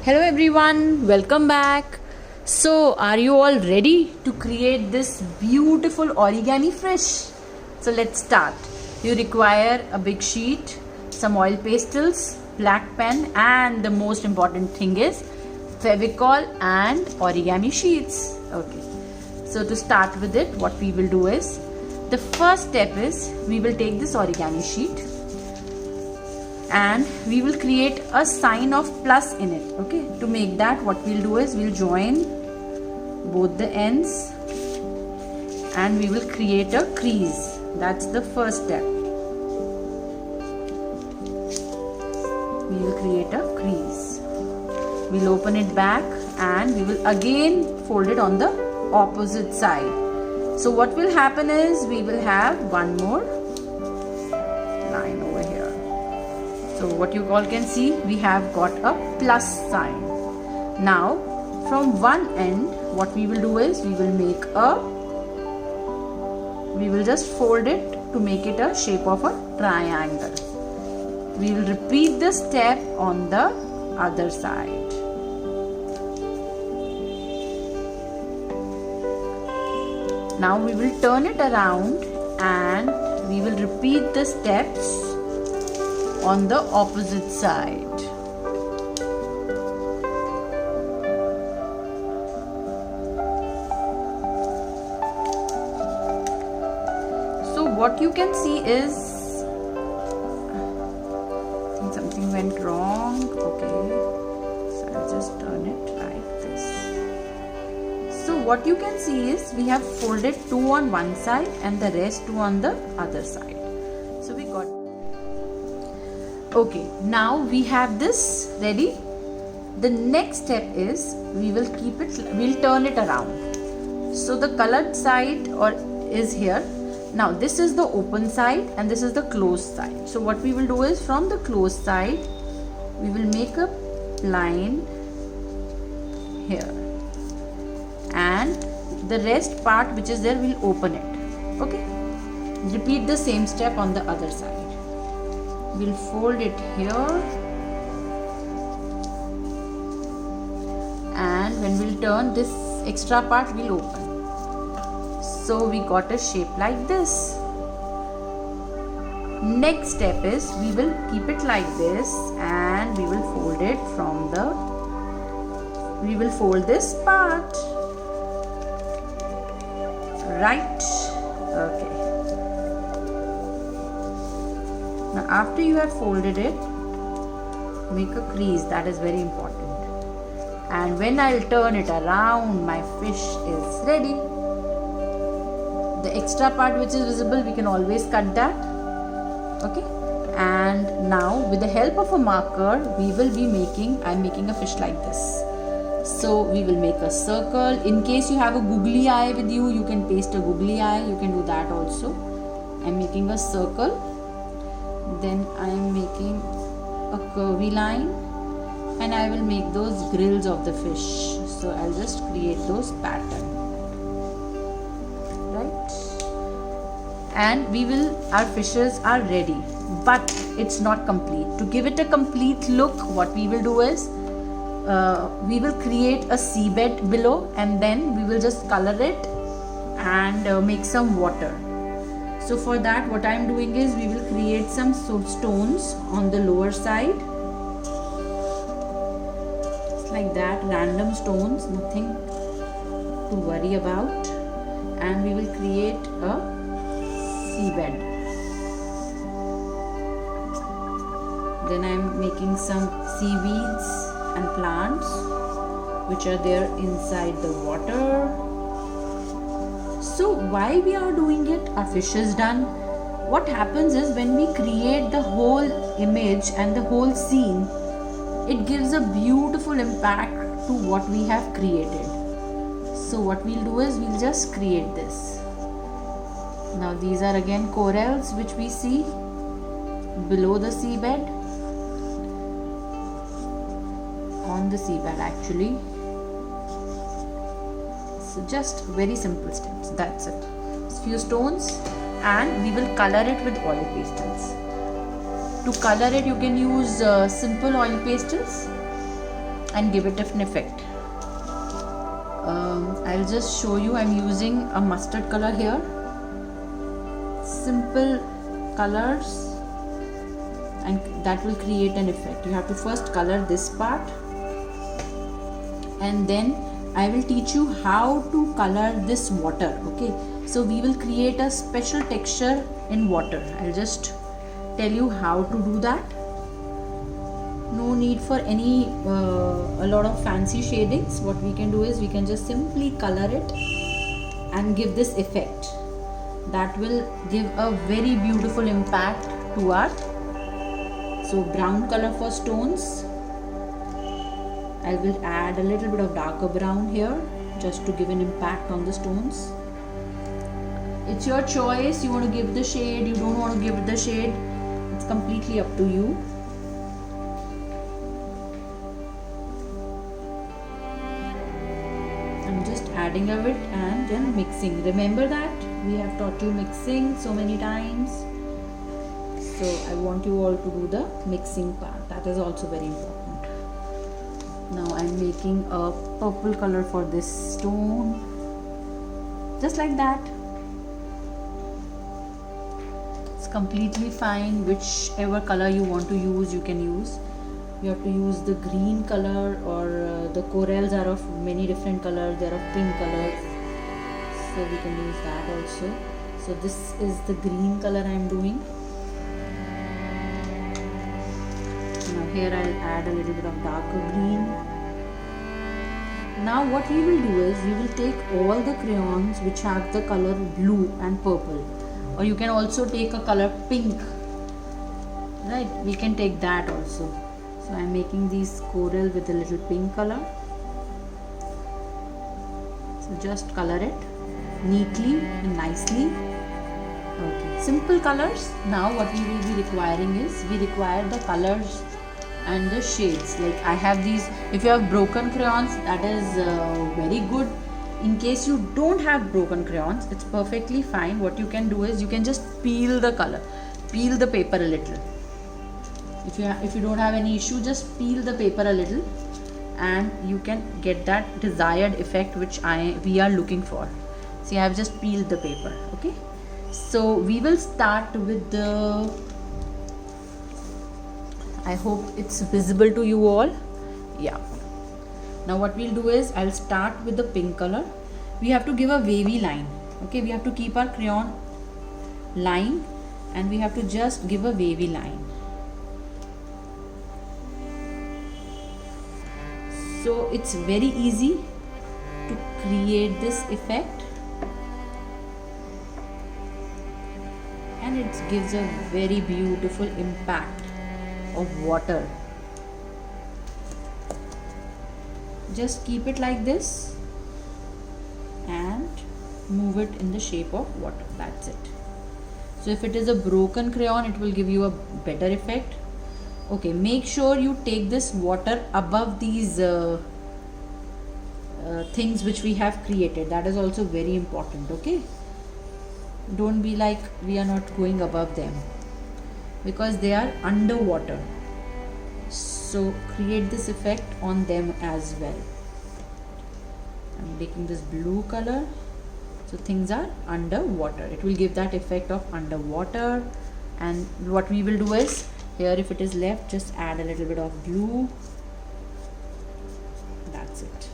Hello everyone, welcome back. So, are you all ready to create this beautiful origami fish? So, let's start. You require a big sheet, some oil pastels, black pen, and the most important thing is Fevicol and origami sheets. Okay. So, to start with it, what we will do is the first step is we will take this origami sheet and we will create a sign of plus in it. Okay, to make that, what we'll do is we'll join both the ends and we will create a crease. That's the first step. We will create a crease. We'll open it back and we will again fold it on the opposite side. So what will happen is we will have one more line over here. So what you all can see, we have got a plus sign. Now from one end, what we will do is we will just fold it to make it a shape of a triangle. We will repeat this step on the other side. Now we will turn it around and we will repeat the steps on the opposite side. So what you can see is, I think something went wrong. Okay, so I'll just turn it like this. So what you can see is we have folded two on one side and the rest two on the other side. So we got. Okay, now we have this ready. The next step is we'll turn it around. So the colored side is here. Now this is the open side and this is the closed side. So what we will do is from the closed side, we will make a line here. And the rest part which is there, we'll open it. Okay. Repeat the same step on the other side. We'll fold it here and when we'll turn, this extra part will open. So we got a shape like this. Next step is we will keep it like this and we will fold it we will fold this part. Right? Okay. Now after you have folded it, make a crease. That is very important. And when I'll turn it around, my fish is ready. The extra part which is visible, we can always cut that. Okay. And now with the help of a marker, I'm making a fish like this. So we will make a circle. In case you have a googly eye with you, you can paste a googly eye. You can do that also. I'm making a circle. Then I am making a curvy line and I will make those grills of the fish. So I'll just create those patterns. Right? And our fishes are ready, but it's not complete. To give it a complete look, what we will do is we will create a seabed below and then we will just color it and make some water. So for that, what I am doing is we will create some stones on the lower side. Just like that, random stones, nothing to worry about. And we will create a seabed. Then I am making some seaweeds and plants which are there inside the water. So why we are doing it? Our fish is done. What happens is when we create the whole image and the whole scene, it gives a beautiful impact to what we have created. So what we'll do is we'll just create this. Now these are again corals which we see below the seabed. On the seabed actually. So just very simple steps, that's it. Few stones and we will color it with oil pastels. To color it, you can use simple oil pastels and give it an effect. I'll just show you. I'm using a mustard color here. Simple colors, and that will create an effect. You have to first color this part, and then I will teach you how to color this water. Okay, so we will create a special texture in water. I'll just tell you how to do that. No need for any a lot of fancy shadings. What we can do is we can just simply color it and give this effect. That will give a very beautiful impact to art. So brown color for stones. I will add a little bit of darker brown here just to give an impact on the stones. It's your choice. You want to give the shade, you don't want to give the shade. It's completely up to you. I'm just adding a bit and then mixing. Remember that we have taught you mixing so many times. So I want you all to do the mixing part. That is also very important. Now I'm making a purple color for this stone. Just like that. It's completely fine. Whichever color you want to use, you can use. You have to use the green color, or the corals are of many different colors. They are of pink colors, so we can use that also. So this is the green color I am doing. Now here I'll add a little bit of darker green. Now what we will do is we will take all the crayons which have the color blue and purple, or you can also take a color pink, right? We can take that also. So I am making these coral with a little pink color. So just color it neatly and nicely. Okay, simple colors. Now what we will be requiring is we require the colors and the shades. Like I have these. If you have broken crayons, that is very good. In case you don't have broken crayons, it's perfectly fine. What you can do is you can just peel the color, peel the paper a little. If you don't have any issue, just peel the paper a little and you can get that desired effect which we are looking for. See, I have just peeled the paper. Okay, so we will start with the, I hope it's visible to you all. Yeah. Now what we'll do is I'll start with the pink color. We have to give a wavy line. Okay, we have to keep our crayon line and we have to just give a wavy line. So it's very easy to create this effect, and it gives a very beautiful impact of water. Just keep it like this and move it in the shape of water. That's it. So if it is a broken crayon, it will give you a better effect. Okay, make sure you take this water above these things which we have created. That is also very important. Okay, don't be like we are not going above them, because they are underwater. So create this effect on them as well. I'm taking this blue color, so things are underwater. It will give that effect of underwater. And what we will do is, here if it is left, just add a little bit of blue. That's it.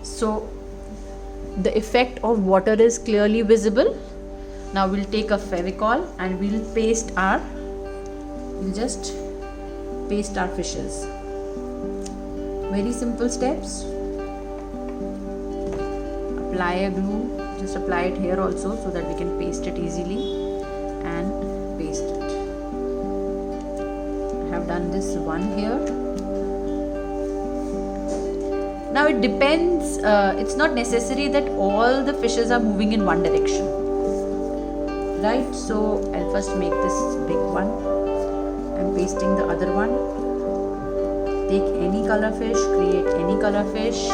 So the effect of water is clearly visible. Now we'll take a Fevicol and we'll just paste our fishes. Very simple steps. Apply a glue. Just apply it here also so that we can paste it easily. And paste it. I have done this one here. Now it depends, it's not necessary that all the fishes are moving in one direction, right? So I'll first make this big one. I'm pasting the other one. Take any color fish, create any color fish.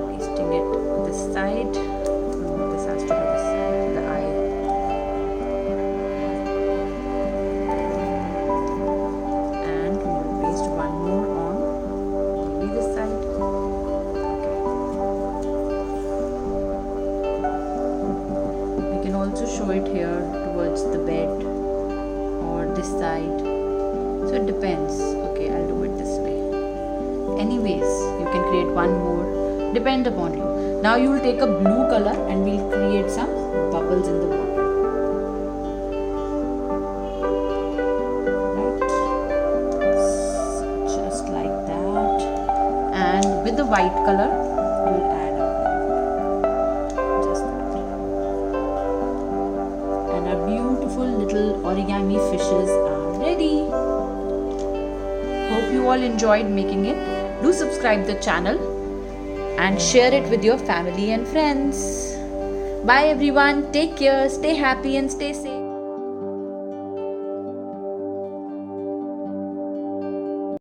Pasting it this side. No, this has to be this side, the eye. And throw it here towards the bed or this side. So it depends. Okay, I'll do it this way. Anyways, you can create one more. Depend upon you. Now you will take a blue color and we'll create some bubbles in the water. With the white color, you will add up just that. And our beautiful little origami fishes are ready. Hope you all enjoyed making it. Do subscribe the channel and share it with your family and friends. Bye everyone. Take care. Stay happy and stay safe.